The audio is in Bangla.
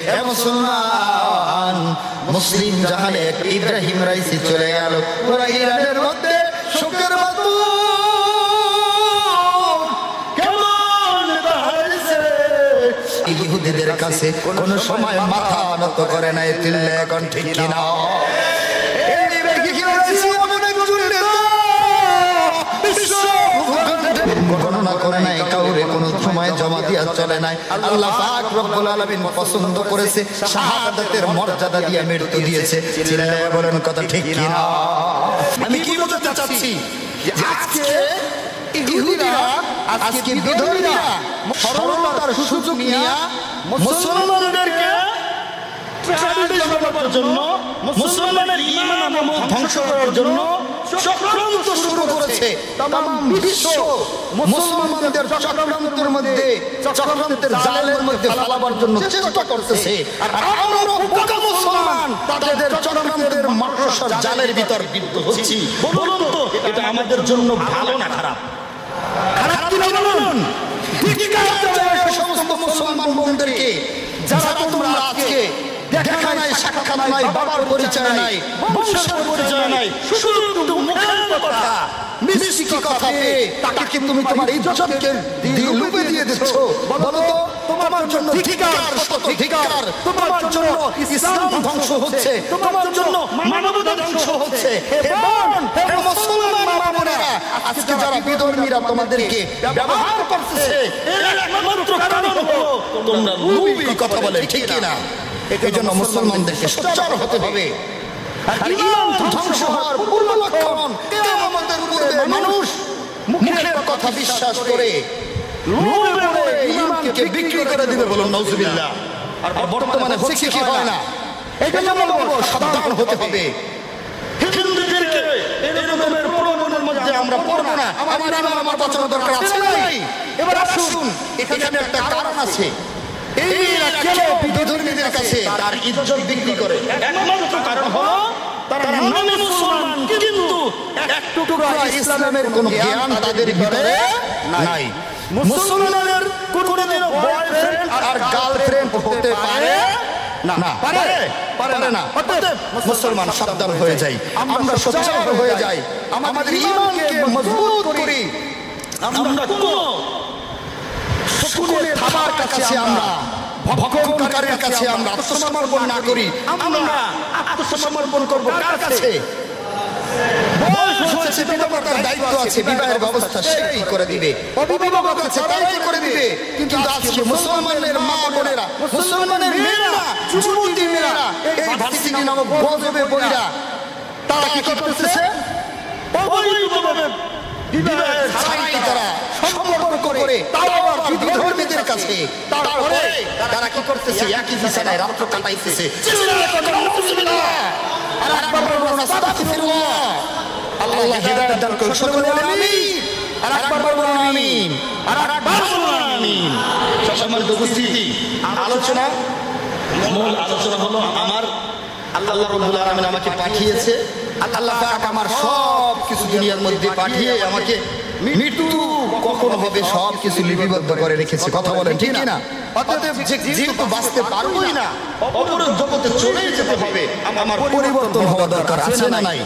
হে মুসলমান, মুসলিম জাহানে ইব্রাহিম রাইসি চলে গেল, ওরা ইরানের মধ্যে শোকের বাতু কেমন বাড়ছে। ইহুদিদের কাছে কোন সময় মাথা নত করে নাই, চিল্লে এখন ঠিক কিনা? গণনা করে নাই, কাউরে কোন সময় জমা দিয়া চলে নাই। আল্লাহ পাক রব্বুল আলামিন পছন্দ করেছে, শাহাদাতের মর্যাদা দিয়ে মৃত্যু দিয়েছে। চিল্লায়ে বলেন কথা ঠিক কিনা? আমি কি বলতে চাচ্ছি, আজকে ইহুদিরা, আজকে বিধর্মীরা সরলতার সুযোগ নিয়ে মুসলমানদেরকে ট্রাডিশন করার জন্য, মুসলমানের ঈমান আমল ধ্বংস করার জন্য চক্রান্ত শুরু করেছে। তাম বিশ্ব মুসলমানদের চক্রান্তের মধ্যে, চক্রান্তের জালের মধ্যে ফেলাবার জন্য চেষ্টা করতেছে। আর আমরা বোকা মুসলমান তাদের চক্রান্তের মাকড়সার জালের ভিতর বিদ্ধ হচ্ছি। বলুন তো, এটা আমাদের জন্য ভালো না খারাপ? খারাপ কি না বলুন? ধিক্কার জানাই সমস্ত মুসলমান বন্ধুদেরকে, যারা তোমরা আজকে দেখা নাই, সাক্ষাৎ নাই, বাবার পরিচয় নাই, বংশের পরিচয় নাই, শুধু মুখের কথা, মিষ্টি কথা পেয়ে তাকে তুমি তোমার ইজ্জতকে লুপে দিয়ে দিচ্ছ। বলো তো, তোমার জন্য ধিক্কার, শত ধিক্কার। তোমার জন্য ইসলাম ধ্বংস হচ্ছে, তোমার জন্য মানবতা ধ্বংস হচ্ছে। হে মুসলমান মা-বোনেরা, আজকে যারা বিধর্মীরা তোমাদেরকে ব্যবহার করতেছে, এর একমাত্র কারণ হলো তোমরা লুবি কথা বলে, ঠিক কিনা? এই জন্য মুসলমানদেরকে সোচ্চার হতে হবে। আর ঈমান ধ্বংস হওয়ার পূর্ব লক্ষণ, কিয়ামতের পূর্বে মানুষ মুখের কথা বিশ্বাস করে লোভে পড়ে ঈমানকে বিক্রি করে দিবে। বলুন নাউজুবিল্লাহ। আর বর্তমানে হচ্ছে কি হয় না? এই জন্য বলবো, সাবধান হতে হবে। হিন্দুদেরকে এরকমের প্রলোভনের মধ্যে আমরা পড়বো না। আমার ঈমান আমার বাঁচানোর দরকার আছে নাই? এবার আসুন, এখানে একটা কারণ আছে। এইরা কেন বিধর্মীদের কাছে তার ইজ্জত বিক্রি করে? একমাত্র কারণ হলো তারা নামে মুসলমান, কিন্তু এক টুকরা ইসলামের কোনো জ্ঞান তাদের ভিতরে নাই। মুসলমানের কোনদিনও বয়ফ্রেন্ড আর গার্লফ্রেন্ড হতে পারে না, পারে না। মুসলমান সাবধান হয়ে যাই, আমরা সোচ্চার হয়ে যাই, আমাদের ঈমানকে মজবুত করি। আমরা কোনো সকলের থাবার কাছে, আমরা ভক্ষণকারীর কাছে আমরা আত্মসমর্পণ না করি। আমরা আত্মসমর্পণ করবো কার কাছে? বয়স হয়েছে, পিতামাতার দায়িত্ব আছে, বিবাহের ব্যবস্থা সেই করে দিবে, অভিভাবক আছে তারাই করে দিবে। কিন্তু আজকে মুসলমানের মা বোনেরা, মুসলমানের মেয়েরা, যুবতী মেয়েরা এই ভার্সিটি নামক গজবে বইরা তারা কি করতেছে? অবৈধভাবে বিবাহের ছাড়াই তারা সম্পর্ক করে, তাও আবার বিধর্মীদের কাছে। তারপরে তারা কি করতেছে? একই বিছানায় রাত্র কাটাইতেছে। আর একবার বলবো না, আস্তাগফিরুল্লাহ। আল্লাহ হিদায়াত দান করুন, সকলে বলেন আমিন। আর একবার বলবো আমিন, আর একবার বলবো আমিন। সম্মানিত উপস্থিতি, মূল আলোচনা হলো আমার আল্লাহ রাব্বুল আলামিন আমাকে পাঠিয়েছে। আল্লাহ পাক আমার সব কিছু দুনিয়ার মধ্যে পাঠিয়ে আমাকে মৃত্যু কখন হবে সব কিছু লিপিবদ্ধ করে রেখেছে। কথা বলেন ঠিক না? অতএব যেহেতু বাঁচতে পারবোই না, অপর জগতে চলে যেতে হবে, আমার পরিবর্তন হওয়া দরকার আছে না নাই?